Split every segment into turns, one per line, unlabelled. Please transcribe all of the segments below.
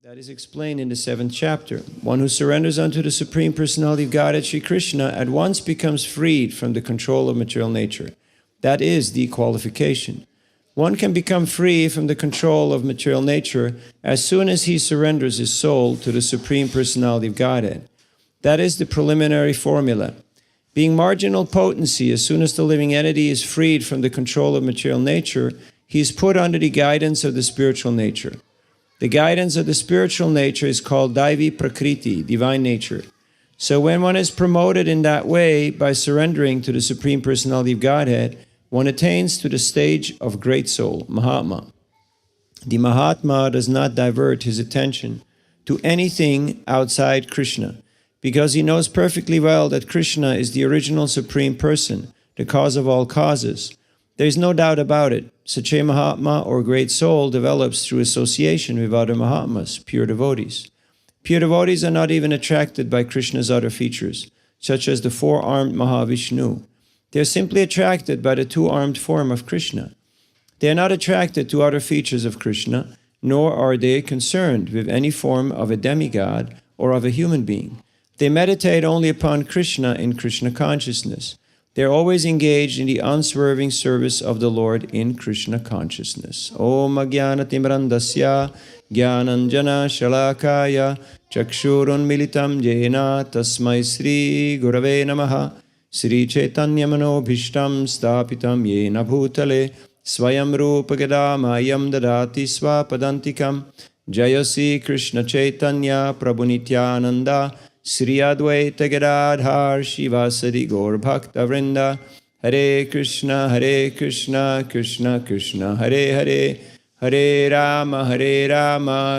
That is explained in the 7th chapter. One who surrenders unto the Supreme Personality of Godhead, Sri Krishna, at once becomes freed from the control of material nature. That is the qualification. One can become free from the control of material nature as soon as he surrenders his soul to the Supreme Personality of Godhead. That is the preliminary formula. Being marginal potency, as soon as the living entity is freed from the control of material nature, he is put under the guidance of the spiritual nature. The guidance of the spiritual nature is called Daivi Prakriti, divine nature. So when one is promoted in that way by surrendering to the Supreme Personality of Godhead, one attains to the stage of great soul, Mahatma. The Mahatma does not divert his attention to anything outside Krishna, because he knows perfectly well that Krishna is the original Supreme Person, the cause of all causes. There is no doubt about it. Such a Mahatma or great soul develops through association with other Mahatmas, pure devotees. Pure devotees are not even attracted by Krishna's other features, such as the four-armed Mahavishnu. They are simply attracted by the two-armed form of Krishna. They are not attracted to other features of Krishna, nor are they concerned with any form of a demigod or of a human being. They meditate only upon Krishna in Krishna consciousness. They are always engaged in the unswerving service of the Lord in Krishna consciousness. Om Ajnanatimrandasya Jnananjana Shalakaya Chakshurun Militam Jena Tasmai Sri Gurave Namaha Sri Chaitanya Manobhishtam Stapitam Yena Bhutale Swayam Rupa Gadamayam Dadati Swapadantikam Jayasi Krishna Chaitanya Prabhu Nityananda Sri Advaita Gadadhar Shivasadi Gaur Bhakta Vrinda Hare Krishna Krishna Krishna Hare Hare Hare Rama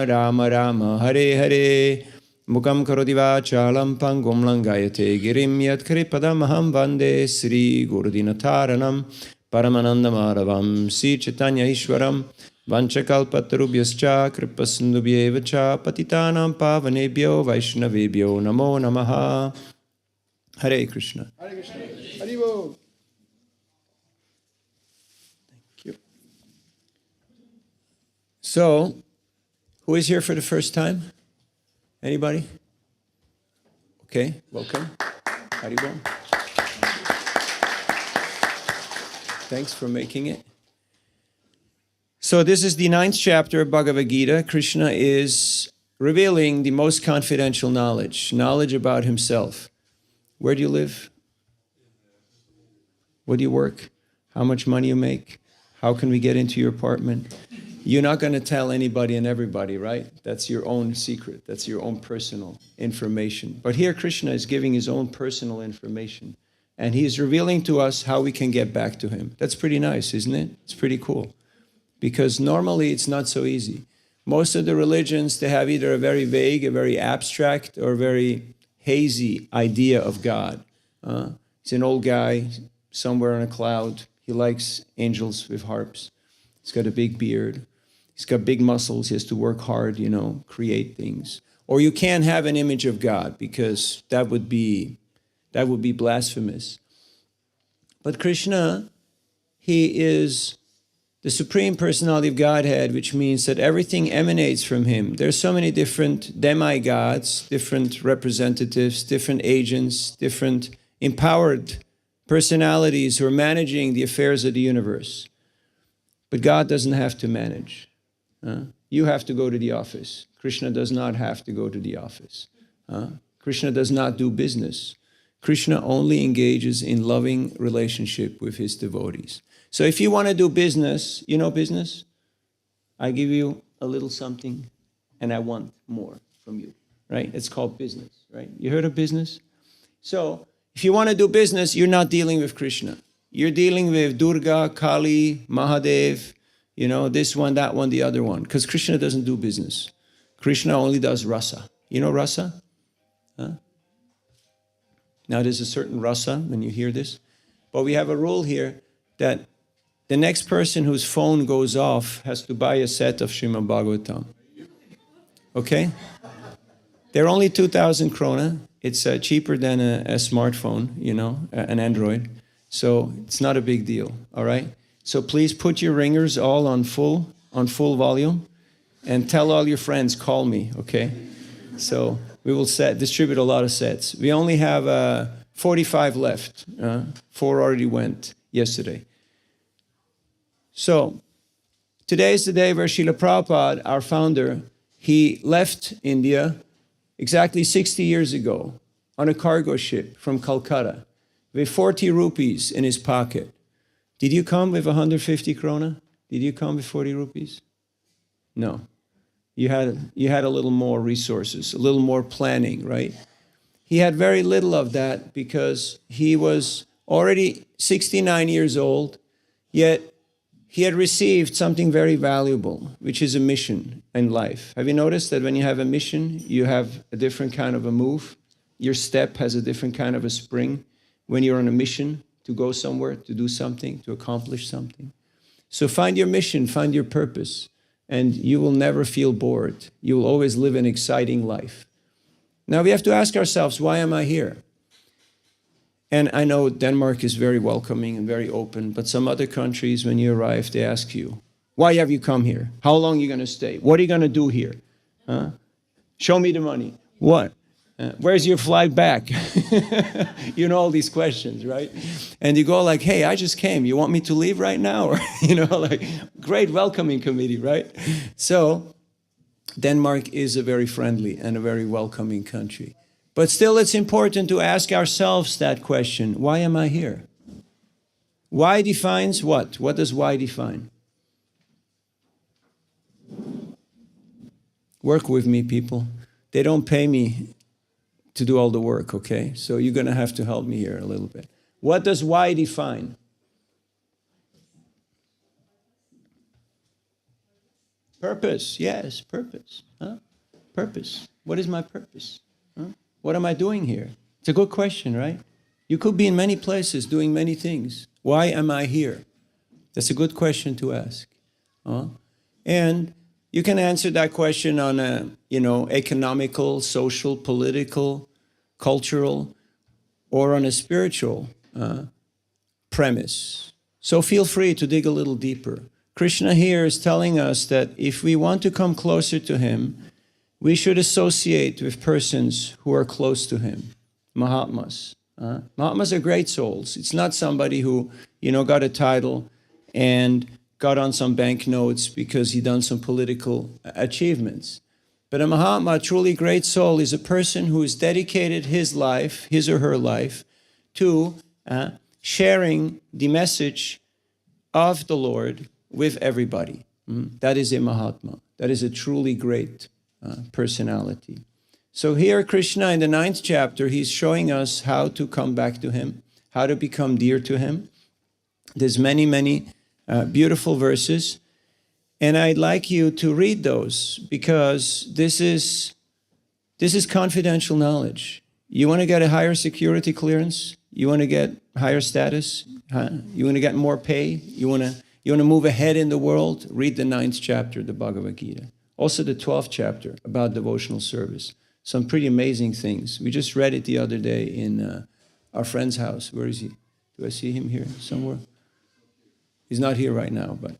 Rama Rama Hare Hare Mukam Karoti Vachalam Pangum Langayate Girim Yat Kripadamaham Vande Sri Gurudinataranam Paramananda Madhavam Sri Chaitanya Ishwaram Vanchakalpatarubhyascha kripasindubhyevacha patitanam pavanebhyo vaishnavebhyo namo namaha. Hare Krishna.
Hare Krishna. Hare Bol.
Thank you. So, who is here for the first time? Anybody? Okay, welcome. Hare Bol. Thanks for making it. So this is the 9th chapter of Bhagavad Gita. Krishna is revealing the most confidential knowledge about himself. Where do you live? What do you work? How much money you make? How can we get into your apartment? You're not going to tell anybody and everybody, right? That's your own secret. That's your own personal information. But here Krishna is giving his own personal information. And he is revealing to us how we can get back to him. That's pretty nice, isn't it? It's pretty cool. Because normally it's not so easy. Most of the religions, they have either a very vague, a very abstract, or very hazy idea of God. He's an old guy somewhere on a cloud. He likes angels with harps. He's got a big beard. He's got big muscles. He has to work hard, create things. Or you can't have an image of God because that would be blasphemous. But Krishna, he is the Supreme Personality of Godhead, which means that everything emanates from him. There's so many different demigods, different representatives, different agents, different empowered personalities who are managing the affairs of the universe. But God doesn't have to manage. You have to go to the office. Krishna does not have to go to the office. Krishna does not do business. Krishna only engages in loving relationship with his devotees. So if you want to do business, business? I give you a little something and I want more from you, right? It's called business, right? You heard of business? So if you want to do business, you're not dealing with Krishna. You're dealing with Durga, Kali, Mahadev, this one, that one, the other one. Because Krishna doesn't do business. Krishna only does rasa. You know rasa? Now there's a certain rasa when you hear this. But we have a rule here that the next person whose phone goes off has to buy a set of Srimad Bhagavatam. Okay? They're only 2,000 krona. It's cheaper than a smartphone, an Android. So it's not a big deal, all right? So please put your ringers all on full volume. And tell all your friends, call me, okay? So we will distribute a lot of sets. We only have 45 left. 4 already went yesterday. So today is the day where Srila Prabhupada, our founder, he left India exactly 60 years ago on a cargo ship from Calcutta with 40 rupees in his pocket. Did you come with 150 krona? Did you come with 40 rupees? No. You had a little more resources, a little more planning, right? He had very little of that because he was already 69 years old, yet he had received something very valuable, which is a mission in life. Have you noticed that when you have a mission, you have a different kind of a move? Your step has a different kind of a spring when you're on a mission to go somewhere, to do something, to accomplish something. So find your mission, find your purpose, and you will never feel bored. You will always live an exciting life. Now we have to ask ourselves, why am I here? And I know Denmark is very welcoming and very open, but some other countries, when you arrive, they ask you, why have you come here? How long are you going to stay? What are you going to do here? Show me the money. What? Where's your flight back? You know all these questions, right? And you go like, hey, I just came. You want me to leave right now? Or, like, great welcoming committee, right? So Denmark is a very friendly and a very welcoming country. But still, it's important to ask ourselves that question, why am I here? Why defines what? What does why define? Work with me, people. They don't pay me to do all the work, okay? So you're going to have to help me here a little bit. What does why define? Purpose, yes, purpose. Purpose. What is my purpose? What am I doing here? It's a good question, right? You could be in many places doing many things. Why am I here? That's a good question to ask. And you can answer that question on a, economical, social, political, cultural, or on a spiritual premise. So feel free to dig a little deeper. Krishna here is telling us that if we want to come closer to him, we should associate with persons who are close to him, Mahatmas. Mahatmas are great souls. It's not somebody who, got a title and got on some banknotes because he done some political achievements. But a Mahatma, a truly great soul, is a person who has dedicated his life, his or her life, to sharing the message of the Lord with everybody. That is a Mahatma. That is a truly great personality. So here Krishna in the 9th chapter, he's showing us how to come back to him, how to become dear to him. There's many, many beautiful verses. And I'd like you to read those because this is confidential knowledge. You want to get a higher security clearance? You want to get higher status? You want to get more pay? You want to move ahead in the world? Read the 9th chapter, the Bhagavad Gita. Also the 12th chapter about devotional service. Some pretty amazing things. We just read it the other day in our friend's house. Where is he? Do I see him here somewhere? He's not here right now, but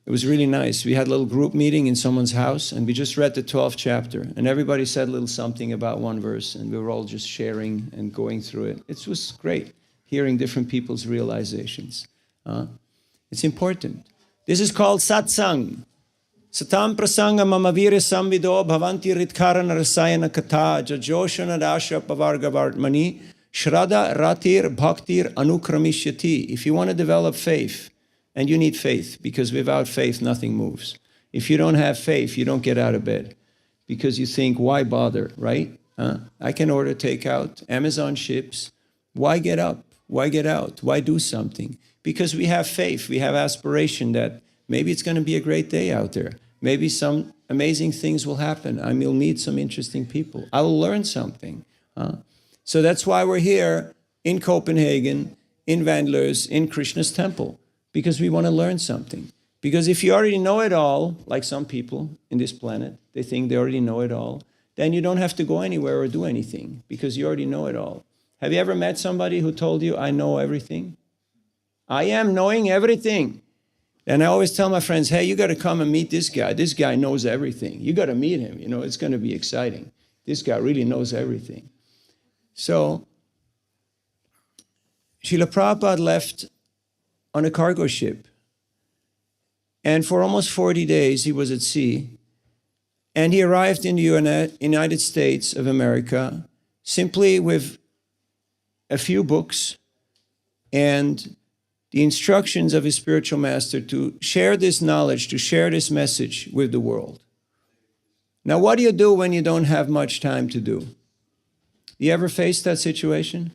it was really nice. We had a little group meeting in someone's house, and we just read the 12th chapter, and everybody said a little something about one verse, and we were all just sharing and going through it. It was great, hearing different people's realizations. It's important. This is called satsang. Satam prasanga mamavira samvido bhavanti ritkarana rasayana katha jajoshana dasha pavargavartmani Shraddha ratir bhaktir anukramishati. If you want to develop faith, and you need faith, because without faith, nothing moves. If you don't have faith, you don't get out of bed, because you think, why bother, right? I can order takeout, Amazon ships. Why get up? Why get out? Why do something? Because we have faith, we have aspiration that maybe it's going to be a great day out there. Maybe some amazing things will happen. I will meet some interesting people. I will learn something. So that's why we're here in Copenhagen, in Vandlers, in Krishna's temple, because we want to learn something. Because if you already know it all, like some people in this planet, they think they already know it all, then you don't have to go anywhere or do anything, because you already know it all. Have you ever met somebody who told you, I know everything? I am knowing everything. And I always tell my friends, hey, you got to come and meet this guy. This guy knows everything. You got to meet him. You know, it's going to be exciting. This guy really knows everything. So, Srila Prabhupada left on a cargo ship. And for almost 40 days, he was at sea. And he arrived in the United States of America simply with a few books and the instructions of his spiritual master to share this knowledge, to share this message with the world. Now, what do you do when you don't have much time to do? You ever faced that situation?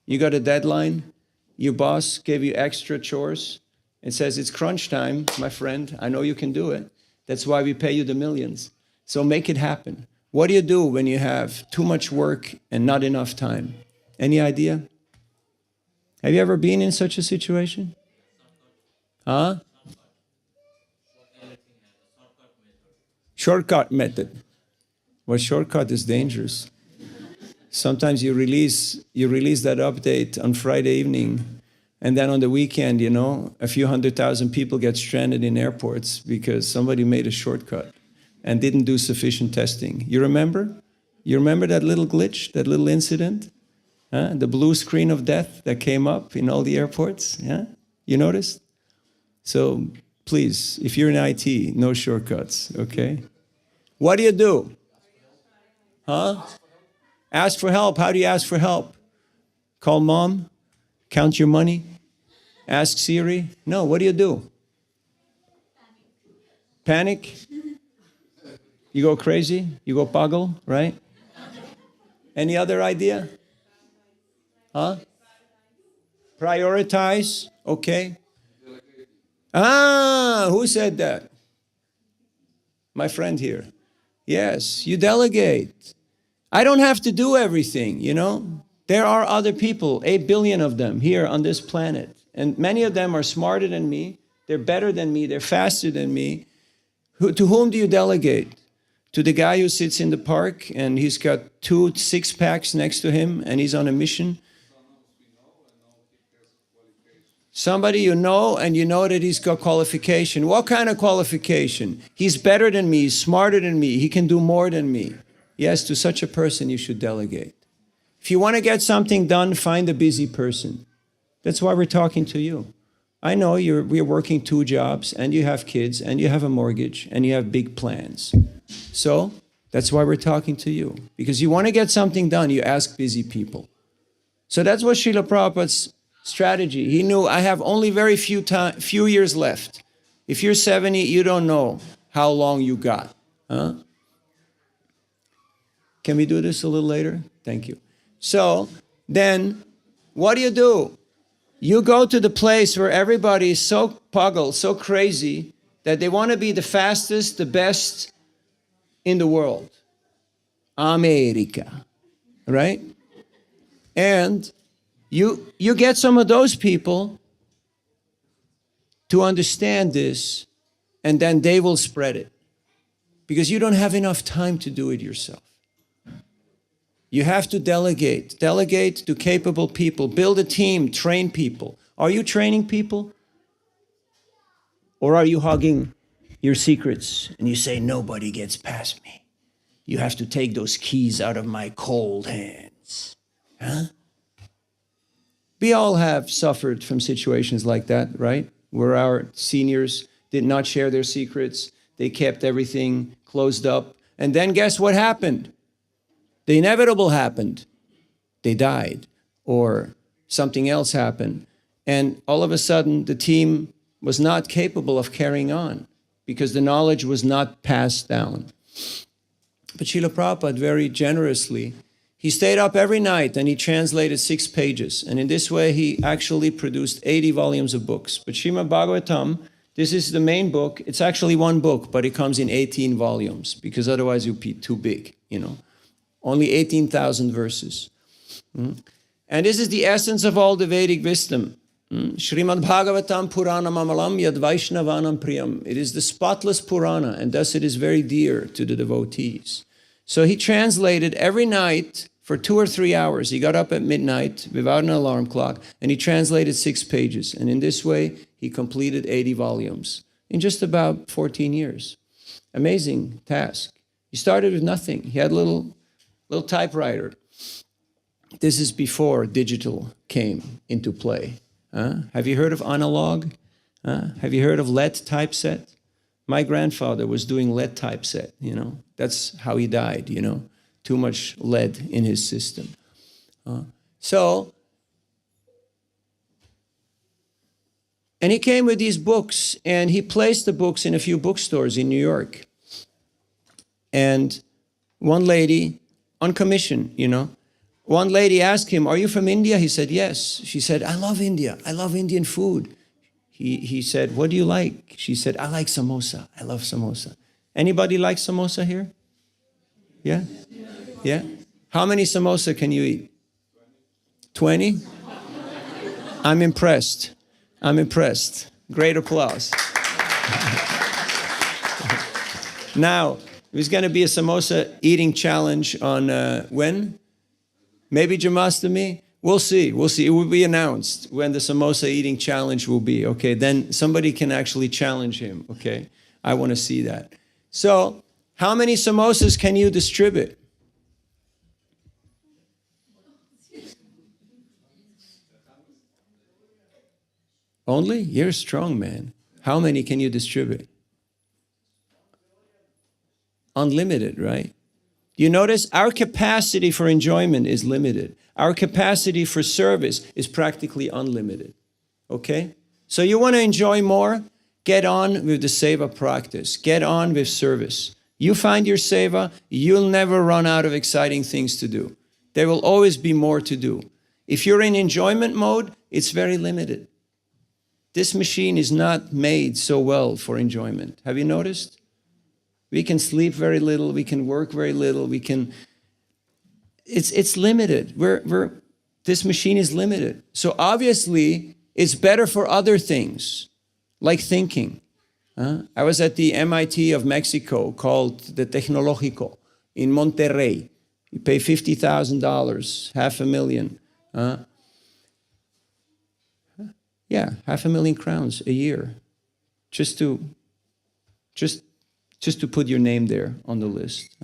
You got a deadline, your boss gave you extra chores and says, it's crunch time, my friend, I know you can do it. That's why we pay you the millions. So make it happen. What do you do when you have too much work and not enough time? Any idea? Have you ever been in such a situation? Huh? Shortcut method. Well, shortcut is dangerous. Sometimes you release that update on Friday evening, and then on the weekend, you know, a few 100,000 people get stranded in airports because somebody made a shortcut and didn't do sufficient testing. You remember? You remember that little glitch, that little incident? The blue screen of death that came up in all the airports? Yeah? You noticed? So please, if you're in IT, no shortcuts, okay? What do you do? Huh? Ask for help. How do you ask for help? Call mom? Count your money? Ask Siri? No, what do you do? Panic? You go crazy? You go pagal, right? Any other idea? Huh? Prioritize? Okay. Who said that? My friend here. Yes, you delegate. I don't have to do everything, you know. There are other people, 8 billion of them here on this planet. And many of them are smarter than me. They're better than me. They're faster than me. To whom do you delegate? To the guy who sits in the park and he's got 2 six-packs next to him and he's on a mission? Somebody you know, and you know that he's got qualification. What kind of qualification? He's better than me, he's smarter than me, he can do more than me. Yes, to such a person you should delegate. If you want to get something done, find a busy person. That's why we're talking to you. I know we're working 2 jobs, and you have kids, and you have a mortgage, and you have big plans. So that's why we're talking to you. Because you want to get something done, you ask busy people. So that's what Srila Prabhupada's strategy. He knew, I have only very few years left. If you're 70, you don't know how long you got. Huh? Can we do this a little later? Thank you. So then, what do? You go to the place where everybody is so puggled, so crazy, that they want to be the fastest, the best in the world. America. Right? And you get some of those people to understand this, and then they will spread it. Because you don't have enough time to do it yourself. You have to delegate. Delegate to capable people. Build a team. Train people. Are you training people? Or are you hugging your secrets and you say, nobody gets past me? You have to take those keys out of my cold hands. Huh? We all have suffered from situations like that, right? Where our seniors did not share their secrets. They kept everything closed up. And then guess what happened? The inevitable happened. They died, or something else happened. And all of a sudden, the team was not capable of carrying on because the knowledge was not passed down. But Srila Prabhupada very generously, he stayed up every night and he translated 6 pages. And in this way, he actually produced 80 volumes of books. But Srimad Bhagavatam, this is the main book. It's actually 1 book, but it comes in 18 volumes because otherwise it would be too big, you know. Only 18,000 verses. And this is the essence of all the Vedic wisdom. Srimad Bhagavatam Purana Mamalam Yad Vaishnavanam Priyam. It is the spotless Purana, and thus it is very dear to the devotees. So he translated every night For 2 or 3 hours, he got up at midnight without an alarm clock, and he translated 6 pages. And in this way, he completed 80 volumes in just about 14 years. Amazing task. He started with nothing. He had a little typewriter. This is before digital came into play. Have you heard of analog? Have you heard of lead typeset? My grandfather was doing lead typeset, That's how he died, Too much lead in his system. And he came with these books, and he placed the books in a few bookstores in New York. And one lady, on commission, one lady asked him, "Are you from India?" He said, "Yes." She said, "I love India. I love Indian food." He said, "What do you like?" She said, "I like samosa. I love samosa." Anybody like samosa here? Yeah? Yeah? How many samosa can you eat? 20? I'm impressed. I'm impressed. Great applause. Now, there's going to be a samosa eating challenge on when? Maybe Jamastami? We'll see. We'll see. It will be announced when the samosa eating challenge will be. Okay, then somebody can actually challenge him. Okay, I want to see that. So, how many samosas can you distribute? Only? You're a strong man. How many can you distribute? Unlimited, right? You notice our capacity for enjoyment is limited. Our capacity for service is practically unlimited. Okay? So you want to enjoy more? Get on with the seva practice. Get on with service. You find your seva, you'll never run out of exciting things to do. There will always be more to do. If you're in enjoyment mode, it's very limited. This machine is not made so well for enjoyment. Have you noticed? We can sleep very little. We can work very little. It's limited. This machine is limited. So obviously, it's better for other things, like thinking. I was at the MIT of Mexico, called the Tecnológico, in Monterrey. You pay $50,000, $500,000. Yeah, 500,000 crowns a year, just to put your name there on the list.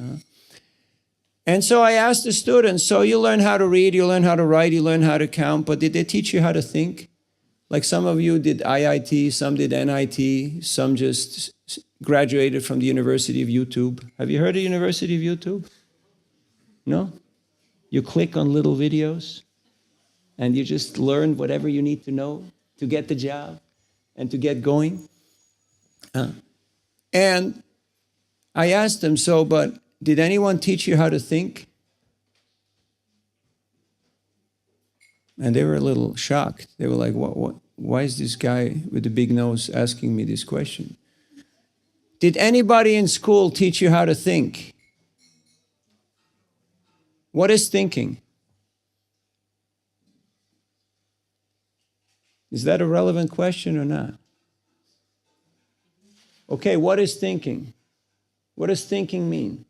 And so I asked the students, so you learn how to read, you learn how to write, you learn how to count, but did they teach you how to think? Like some of you did IIT, some did NIT, some just graduated from the University of YouTube. Have you heard of University of YouTube? No? You click on little videos and you just learn whatever you need to know to get the job and to get going. And I asked them, but did anyone teach you how to think? And they were a little shocked. They were like, what? Why is this guy with the big nose asking me this question? Did anybody in school teach you how to think? What is thinking? Is that a relevant question or not? Okay, what is thinking? What does thinking mean?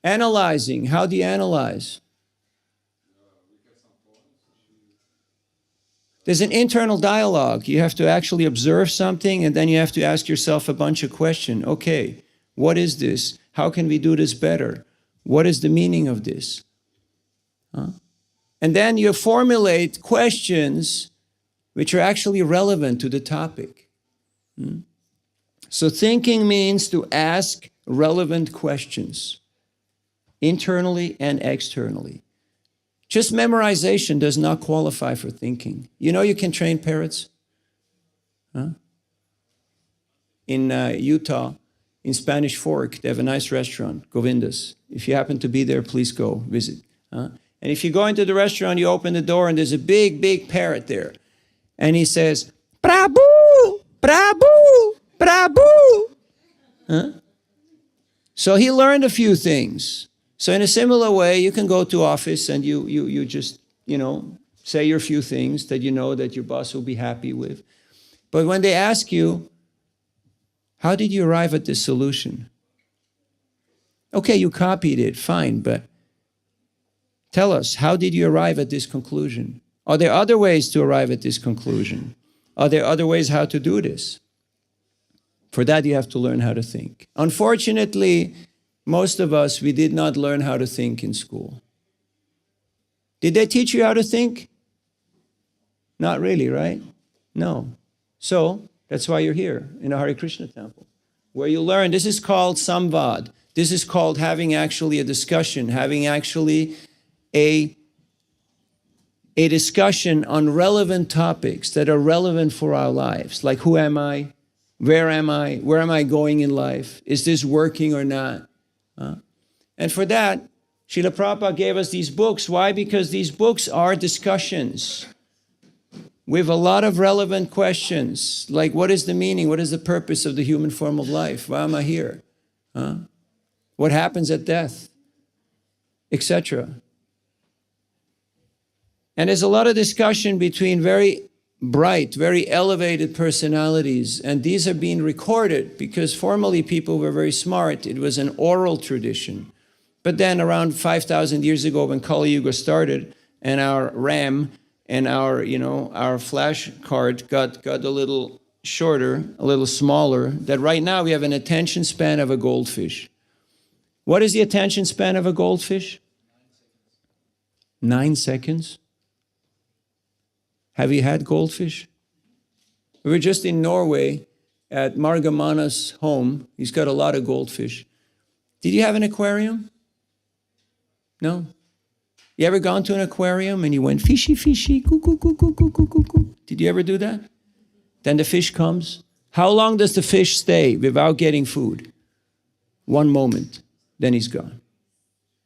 Analyzing. How do you analyze? There's an internal dialogue. You have to actually observe something, and then you have to ask yourself a bunch of questions. Okay, what is this? How can we do this better? What is the meaning of this? And then you formulate questions which are actually relevant to the topic. So thinking means to ask relevant questions, internally and externally. Just memorization does not qualify for thinking. You know you can train parrots? In Utah, in Spanish Fork, they have a nice restaurant, Govinda's. If you happen to be there, please go visit. And if you go into the restaurant, you open the door and there's a big, big parrot there. And he says, Prabhu, Prabhu, Prabhu. So he learned a few things. So in a similar way, you can go to office and you just, say your few things that you know that your boss will be happy with. But when they ask you, how did you arrive at this solution? Okay, you copied it, fine, but tell us, how did you arrive at this conclusion? Are there other ways to arrive at this conclusion? Are there other ways how to do this? For that, you have to learn how to think. Unfortunately, most of us, we did not learn how to think in school. Did they teach you how to think? Not really, right? No. So, that's why you're here in a Hare Krishna temple, where you learn. This is called samvad. This is called having actually a discussion, having actually a discussion on relevant topics that are relevant for our lives. Like, who am I? Where am I? Where am I going in life? Is this working or not? And for that, Srila Prabhupada gave us these books. Why? Because these books are discussions with a lot of relevant questions, like what is the meaning, what is the purpose of the human form of life? Why am I here? What happens at death? Etc. And there's a lot of discussion between very bright, very elevated personalities, and these are being recorded because formerly people were very smart. It was an oral tradition. But then around 5,000 years ago when Kali Yuga started and our RAM and our flash card got a little shorter, a little smaller, that right now we have an attention span of a goldfish. What is the attention span of a goldfish? 9 seconds. Have you had goldfish? We were just in Norway at Margamana's home. He's got a lot of goldfish. Did you have an aquarium? No? You ever gone to an aquarium and you went fishy, fishy, coo, coo, coo, coo, coo, coo, coo, coo? Did you ever do that? Then the fish comes. How long does the fish stay without getting food? 1 moment. Then he's gone.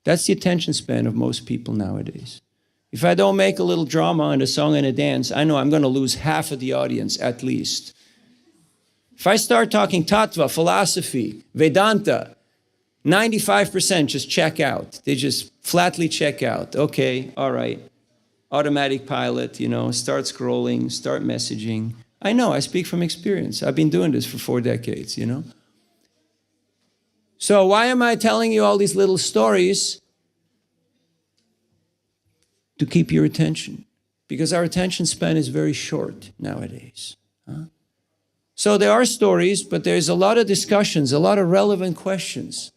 That's the attention span of most people nowadays. If I don't make a little drama and a song and a dance, I know I'm going to lose half of the audience at least. If I start talking tattva, philosophy, Vedanta, 95% just check out. They just flatly check out. Okay, all right. Automatic pilot, start scrolling, start messaging. I know, I speak from experience. I've been doing this for 4 decades, So why am I telling you all these little stories? To keep your attention. Because our attention span is very short nowadays. So there are stories, but there's a lot of discussions, a lot of relevant questions.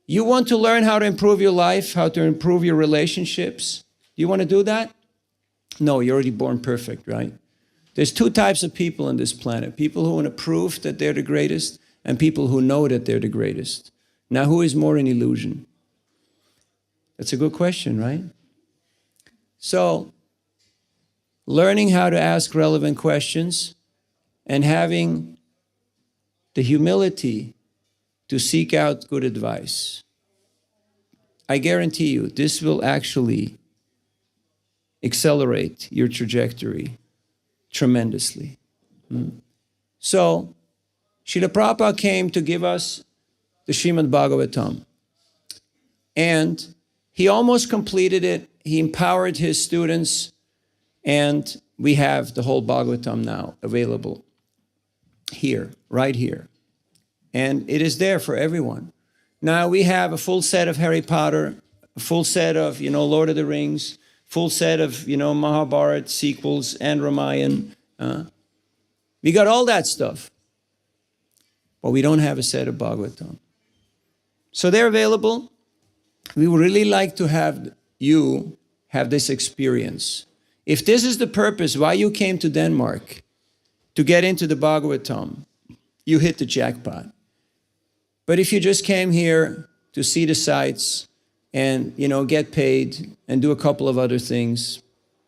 You want to learn how to improve your life, how to improve your relationships? Do you want to do that? No, you're already born perfect, right? There's 2 types of people on this planet. People who want to prove that they're the greatest and people who know that they're the greatest. Now, who is more an illusion? That's a good question, right? So, learning how to ask relevant questions and having the humility to seek out good advice. I guarantee you, this will actually accelerate your trajectory tremendously. So, Srila Prabhupada came to give us the Srimad Bhagavatam. And he almost completed it. He empowered his students, and we have the whole Bhagavatam now available here, right here. And it is there for everyone. Now we have a full set of Harry Potter, a full set of, Lord of the Rings, full set of, Mahabharata sequels and Ramayana. We got all that stuff. But we don't have a set of Bhagavatam. So they're available. We would really like to have you have this experience. If this is the purpose why you came to Denmark, to get into the Bhagavatam, you hit the jackpot. But if you just came here to see the sights and, get paid and do a couple of other things,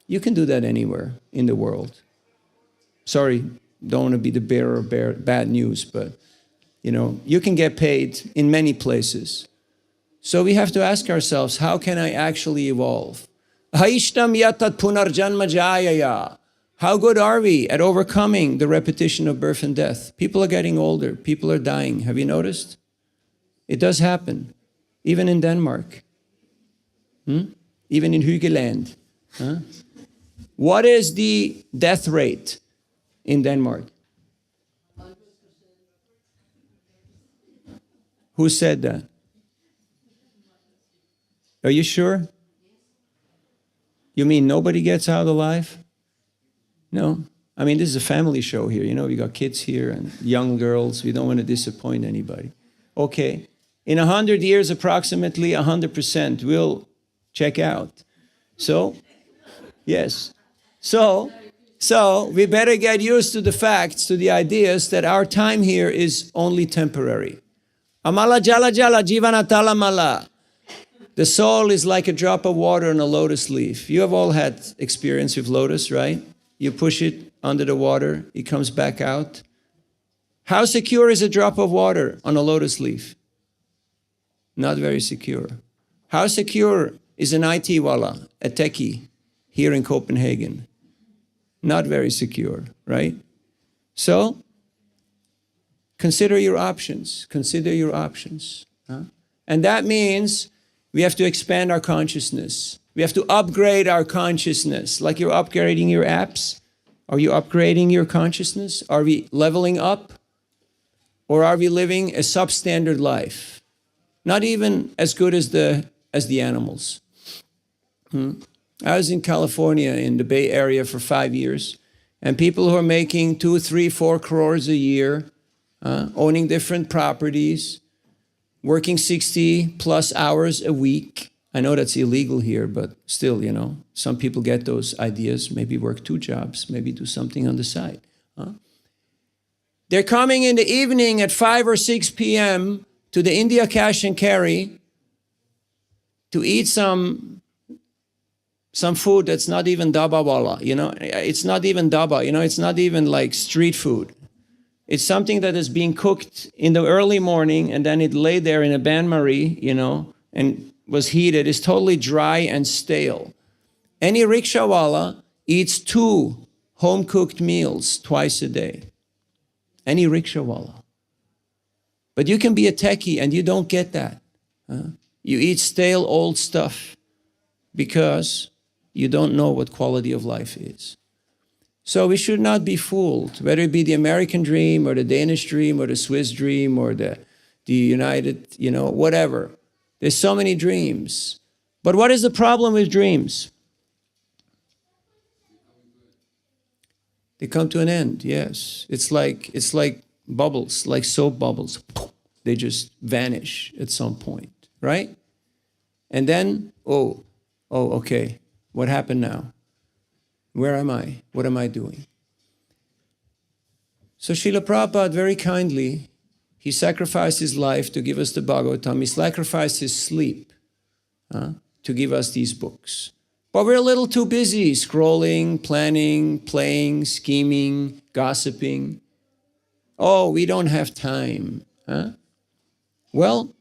you can do that anywhere in the world. Sorry, don't want to be the bearer of bad news, but, you can get paid in many places. So we have to ask ourselves, how can I actually evolve? Haishtam yatat punarjanma jayaya. How good are we at overcoming the repetition of birth and death? People are getting older. People are dying. Have you noticed? It does happen. Even in Denmark. Even in Hyggeland. What is the death rate in Denmark? Who said that? Are you sure? You mean nobody gets out alive? No. I mean, this is a family show here. You know, we got kids here and young girls. We don't want to disappoint anybody. Okay. In 100 years, approximately 100% will check out. So, yes. So we better get used to the facts, to the ideas that our time here is only temporary. Amala jala jala jivanatala mala. The soul is like a drop of water on a lotus leaf. You have all had experience with lotus, right? You push it under the water, it comes back out. How secure is a drop of water on a lotus leaf? Not very secure. How secure is an IT wala, a techie, here in Copenhagen? Not very secure, right? So, consider your options. Consider your options. Huh? And that means we have to expand our consciousness. We have to upgrade our consciousness. Like you're upgrading your apps. Are you upgrading your consciousness? Are we leveling up? Or are we living a substandard life? Not even as good as the animals. I was in California, in the Bay Area for 5 years. And people who are making 2, 3, 4 crores a year, owning different properties, working 60 plus hours a week. I know that's illegal here, but still, you know, some people get those ideas, maybe work 2 jobs, maybe do something on the side. They're coming in the evening at 5 or 6 p.m. to the India Cash and Carry to eat some food that's not even daba wala, you know, it's not even daba, you know, it's not even like street food. It's something that is being cooked in the early morning and then it lay there in a bain-marie, you know, and was heated. It's totally dry and stale. Any rickshawala eats 2 home-cooked meals twice a day. Any rickshawala. But you can be a techie and you don't get that. You eat stale old stuff because you don't know what quality of life is. So we should not be fooled, whether it be the American dream or the Danish dream or the Swiss dream or the United, you know, whatever. There's so many dreams. But what is the problem with dreams? They come to an end, yes. It's like bubbles, like soap bubbles. They just vanish at some point, right? And then, okay, what happened now? Where am I? What am I doing? So Srila Prabhupada very kindly, he sacrificed his life to give us the Bhagavatam. He sacrificed his sleep to give us these books. But we're a little too busy scrolling, planning, playing, scheming, gossiping. Oh, we don't have time. Well,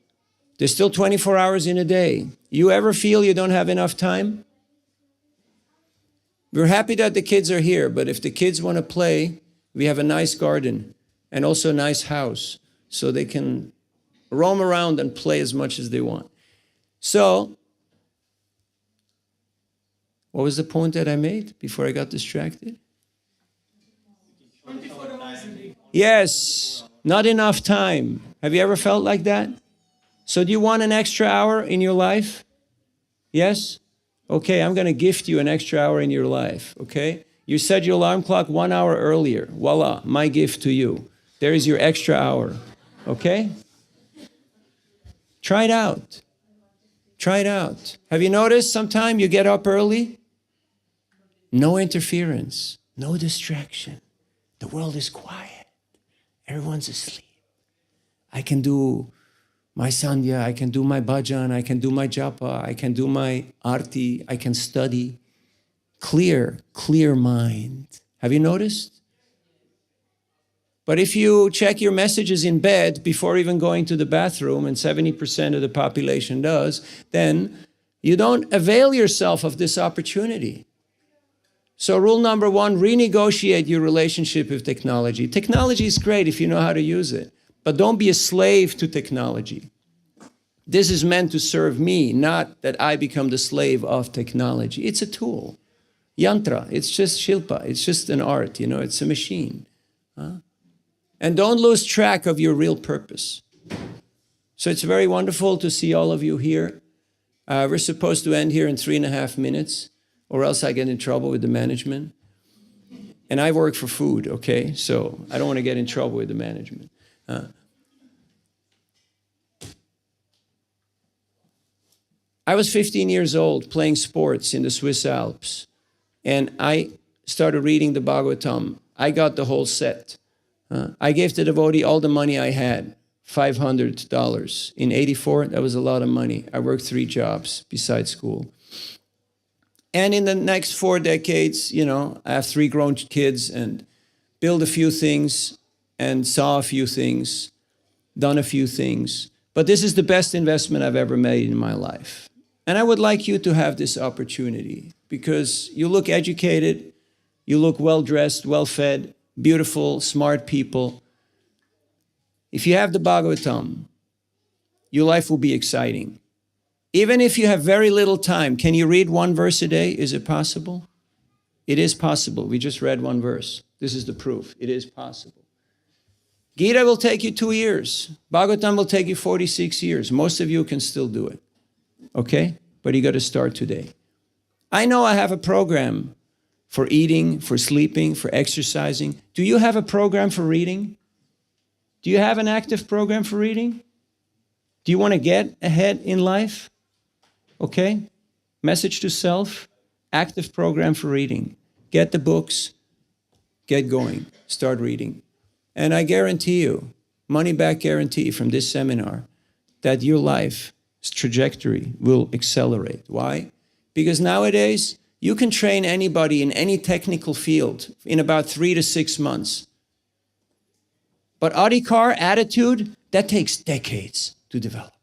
there's still 24 hours in a day. You ever feel you don't have enough time? We're happy that the kids are here, but if the kids want to play, we have a nice garden and also a nice house so they can roam around and play as much as they want. So, what was the point that I made before I got distracted? Yes, not enough time. Have you ever felt like that? So do you want an extra hour in your life? Yes? Okay, I'm going to gift you an extra hour in your life, okay? You set your alarm clock 1 hour earlier. Voila, my gift to you. There is your extra hour, okay? Try it out. Try it out. Have you noticed sometime you get up early? No interference, no distraction. The world is quiet. Everyone's asleep. I can do my sandhya, I can do my bhajan, I can do my japa, I can do my arti, I can study. Clear mind. Have you noticed? But if you check your messages in bed before even going to the bathroom, and 70% of the population does, then you don't avail yourself of this opportunity. So rule number 1, renegotiate your relationship with technology. Technology is great if you know how to use it, but don't be a slave to technology. This is meant to serve me, not that I become the slave of technology. It's a tool. Yantra, it's just shilpa, it's just an art, you know, it's a machine. And don't lose track of your real purpose. So it's very wonderful to see all of you here. We're supposed to end here in 3.5 minutes, or else I get in trouble with the management. And I work for food, okay? So I don't want to get in trouble with the management. I was 15 years old playing sports in the Swiss Alps. And I started reading the Bhagavatam. I got the whole set. I gave the devotee all the money I had, $500. In 84, that was a lot of money. I worked 3 jobs besides school. And in the next 4 decades, you know, I have 3 grown kids and built a few things and saw a few things, done a few things. But this is the best investment I've ever made in my life. And I would like you to have this opportunity because you look educated, you look well-dressed, well-fed, beautiful, smart people. If you have the Bhagavatam, your life will be exciting. Even if you have very little time, can you read 1 verse a day? Is it possible? It is possible. We just read 1 verse. This is the proof. It is possible. Gita will take you 2 years. Bhagavatam will take you 46 years. Most of you can still do it. Okay? But you got to start today. I know I have a program for eating, for sleeping, for exercising. Do you have a program for reading? Do you have an active program for reading? Do you want to get ahead in life? Okay? Message to self, active program for reading. Get the books, get going, start reading. And I guarantee you, money back guarantee from this seminar, that your life's trajectory will accelerate. Why? Because nowadays, you can train anybody in any technical field in about 3 to 6 months. But adhikar, attitude, that takes decades to develop.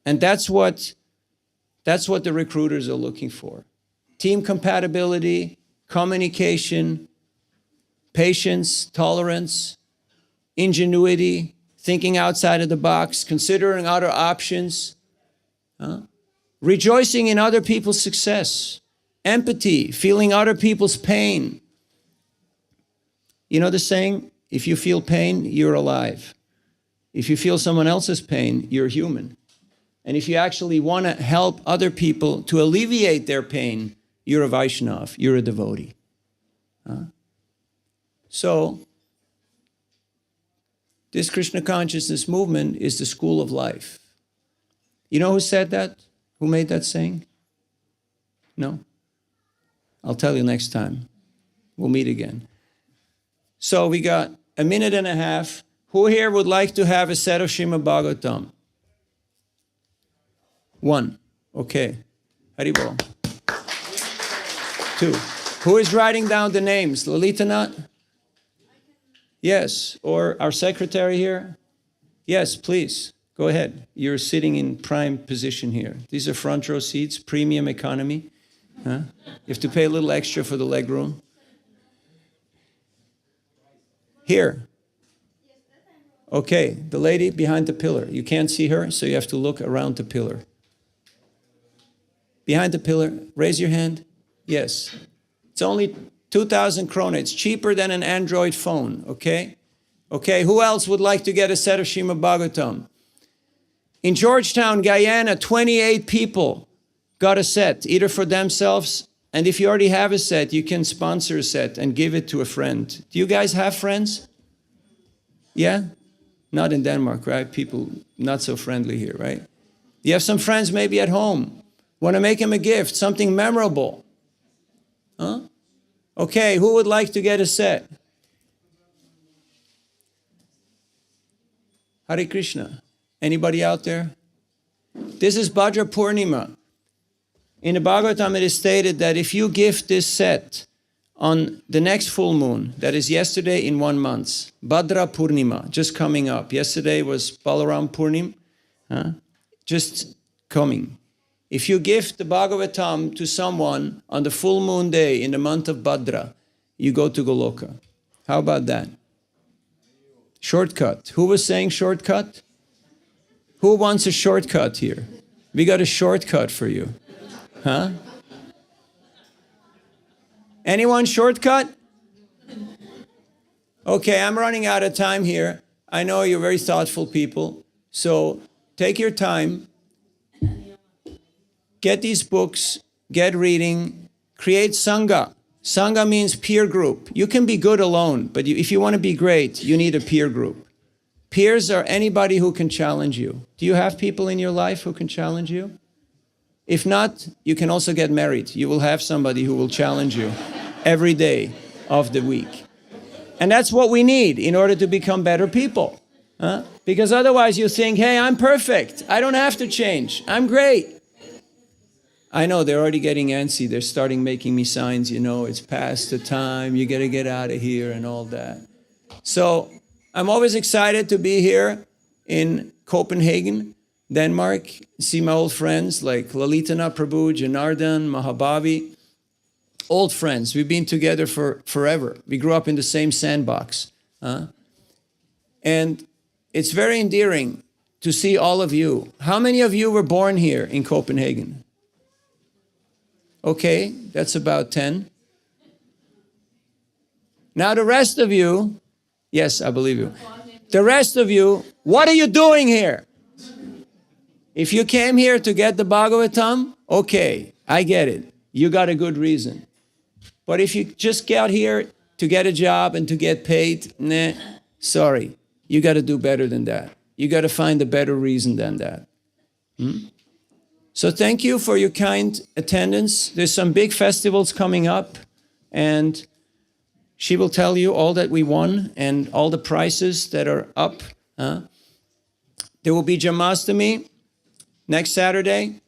And that's what the recruiters are looking for. Team compatibility, communication, patience, tolerance, ingenuity, thinking outside of the box, considering other options, rejoicing in other people's success, empathy, feeling other people's pain. You know the saying, if you feel pain, you're alive. If you feel someone else's pain, you're human. And if you actually want to help other people to alleviate their pain, you're a Vaishnav, you're a devotee. So, this Krishna consciousness movement is the school of life. You know who said that? Who made that saying? No? I'll tell you next time. We'll meet again. So we got 1.5 minutes. Who here would like to have a set of Srimad Bhagavatam? 1. Okay. Haribol. 2. Who is writing down the names? Lalita Nath? Yes. Or our secretary here? Yes, please. Go ahead. You're sitting in prime position here. These are front row seats, premium economy. You have to pay a little extra for the leg room. Here. Okay, the lady behind the pillar. You can't see her, so you have to look around the pillar. Behind the pillar, raise your hand. Yes. It's only 2,000 krona. It's cheaper than an Android phone, okay? Okay, who else would like to get a set of Srimad Bhagavatam? In Georgetown, Guyana, 28 people got a set, either for themselves, and if you already have a set, you can sponsor a set and give it to a friend. Do you guys have friends? Yeah? Not in Denmark, right? People not so friendly here, right? You have some friends maybe at home. Want to make them a gift, something memorable. Huh? Okay, who would like to get a set? Hare Krishna. Anybody out there? This is Bhadra Purnima. In the Bhagavatam it is stated that if you gift this set on the next full moon, that is yesterday in 1 month, Bhadra Purnima, just coming up. Yesterday was Balaram Purnim, just coming. If you gift the Bhagavatam to someone on the full moon day in the month of Bhadra, you go to Goloka. How about that? Shortcut. Who was saying shortcut? Who wants a shortcut here? We got a shortcut for you. Huh? Anyone shortcut? Okay, I'm running out of time here. I know you're very thoughtful people. So take your time. get these books, get reading, create Sangha. Sangha means peer group. You can be good alone, but if you want to be great, you need a peer group. Peers are anybody who can challenge you. Do you have people in your life who can challenge you? If not, you can also get married. You will have somebody who will challenge you every day of the week. And that's what we need in order to become better people. Because otherwise you think, hey, I'm perfect. I don't have to change. I'm great. I know they're already getting antsy. They're starting making me signs, it's past the time. You got to get out of here and all that. So I'm always excited to be here in Copenhagen, Denmark, see my old friends like Lalitana Prabhu, Janardhan, Mahabhavi. Old friends. We've been together for forever. We grew up in the same sandbox. And it's very endearing to see all of you. How many of you were born here in Copenhagen? Okay, that's about 10. Now the rest of you, yes, I believe you. The rest of you, what are you doing here? If you came here to get the Bhagavatam, okay, I get it. You got a good reason. But if you just got here to get a job and to get paid, nah, sorry. You got to do better than that. You got to find a better reason than that. So thank you for your kind attendance. There's some big festivals coming up, and she will tell you all that we won and all the prices that are up. There will be Jamashtami next Saturday,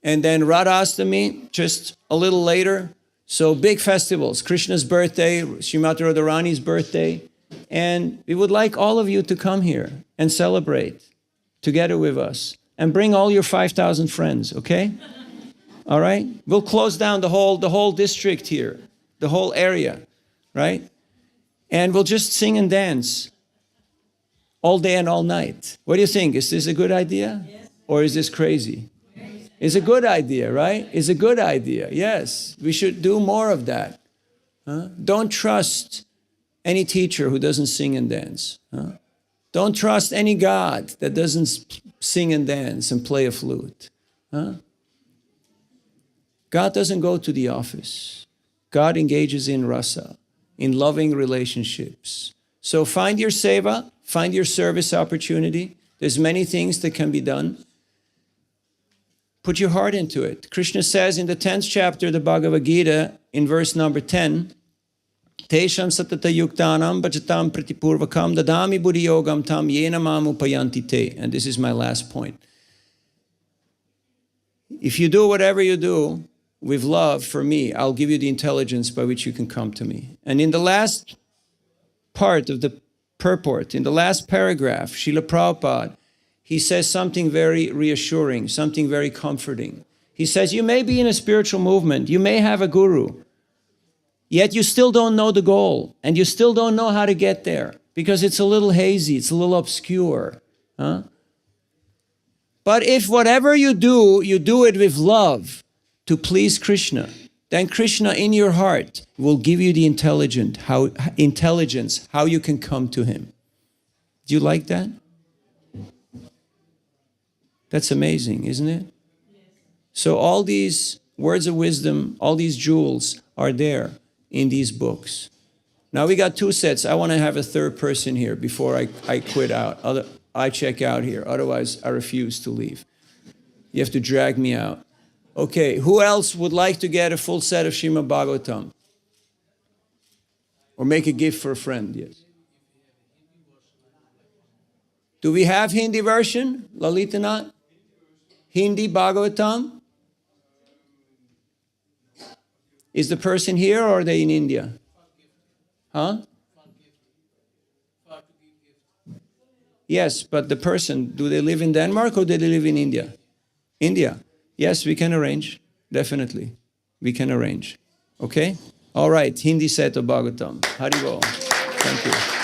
and then Radhastami just a little later. So big festivals, Krishna's birthday, Srimati Radharani's birthday, and we would like all of you to come here and celebrate together with us and bring all your 5,000 friends, okay? All right? We'll close down the whole district here, the whole area, right? And we'll just sing and dance all day and all night. What do you think? Is this a good idea? Yes. Or is this crazy? It's a good idea, right? It's a good idea, yes. We should do more of that. Don't trust any teacher who doesn't sing and dance. Don't trust any God that doesn't sing and dance and play a flute. God doesn't go to the office. God engages in rasa, in loving relationships. So find your seva, find your service opportunity. There's many things that can be done. Put your heart into it. Krishna says in the 10th chapter of the Bhagavad Gita, in verse number 10, Tesham satata yuktanam bhajatam pratipurvakam dadami buddhi yogam tam yena mam upayanti te. And this is my last point. If you do whatever you do with love for me, I'll give you the intelligence by which you can come to me. And in the last part of the purport, in the last paragraph, Srila Prabhupada, he says something very reassuring, something very comforting. He says, you may be in a spiritual movement, you may have a guru, yet you still don't know the goal, and you still don't know how to get there, because it's a little hazy, it's a little obscure. But if whatever you do it with love to please Krishna, then Krishna in your heart will give you the intelligence, how you can come to him. Do you like that? That's amazing, isn't it? So all these words of wisdom, all these jewels are there in these books. Now we got 2 sets. I want to have a third person here before I quit out. I check out here. Otherwise, I refuse to leave. You have to drag me out. Okay, who else would like to get a full set of Srimad Bhagavatam? Or make a gift for a friend, yes. Do we have Hindi version, Lalitanath? Hindi Bhagavatam? Is the person here or are they in India? Huh? Yes, but the person, do they live in Denmark or do they live in India? India. Yes, we can arrange. Definitely. We can arrange. Okay? All right. Hindi set of Bhagavatam. Hari Bol. Thank you.